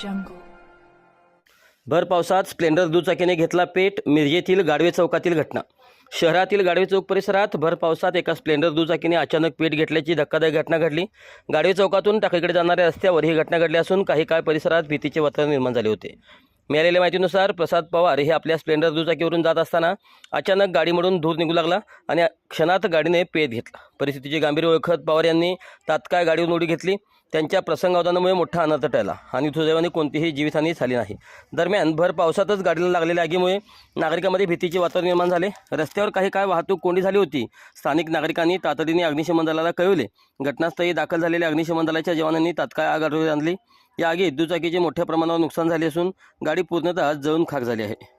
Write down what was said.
jungle. भर पावसात Splendor दुचाकीने घेतला पेट. मिरजेतील गाडवे चौकातील घटना. शहरातील गाडवे चौक परिसरात भर पावसात एका स्प्लेंडर दुचाकीने अचानक पेट घेतल्याची धक्कादायक घटना घडली. गाडवे चौकातून टाकीकडे जाणाऱ्या रस्त्यावर ही घटना घडली असून काही काळ परिसरात भीतीचे वातावरण निर्माण झाले होते. मिळालेल्या माहितीनुसार प्रसाद पवार हे आपल्या स्प्लेंडर दुचाकीवरून जात असताना अचानक गाडीमधून धूर निघू लागला आणि क्षणात गाडीने पेट घेतला. परिस्थितीचे गांभीर्य ओळखत पवार यांनी तात्काळ गाडीवरून उडी घेतली. त्यांच्या प्रसंगावधानामुळे मोठा अनर्थ टळला आणि सुदैवाने कोणतीही जीवितहानी झाली नाही. दरम्यान भर पावसातच गाडीला लागलेल्या आगीमुळे नागरिकांमध्ये भीतीचे वातावरण निर्माण झाले. रस्त्यावर काही काळ वाहतूक कोंडी झाली होती. स्थानिक नागरिकांनी तातडीने अग्निशमन दलाला कळवले. घटनास्थळी दाखल झालेल्या अग्निशमन दलाच्या जवानांनी तात्काळ आग आटोक्यात आणली. या आगीत दुचाकीचे मोठ्या प्रमाणावर नुकसान झाले असून गाडी पूर्णतः जळून खाक झाली आहे.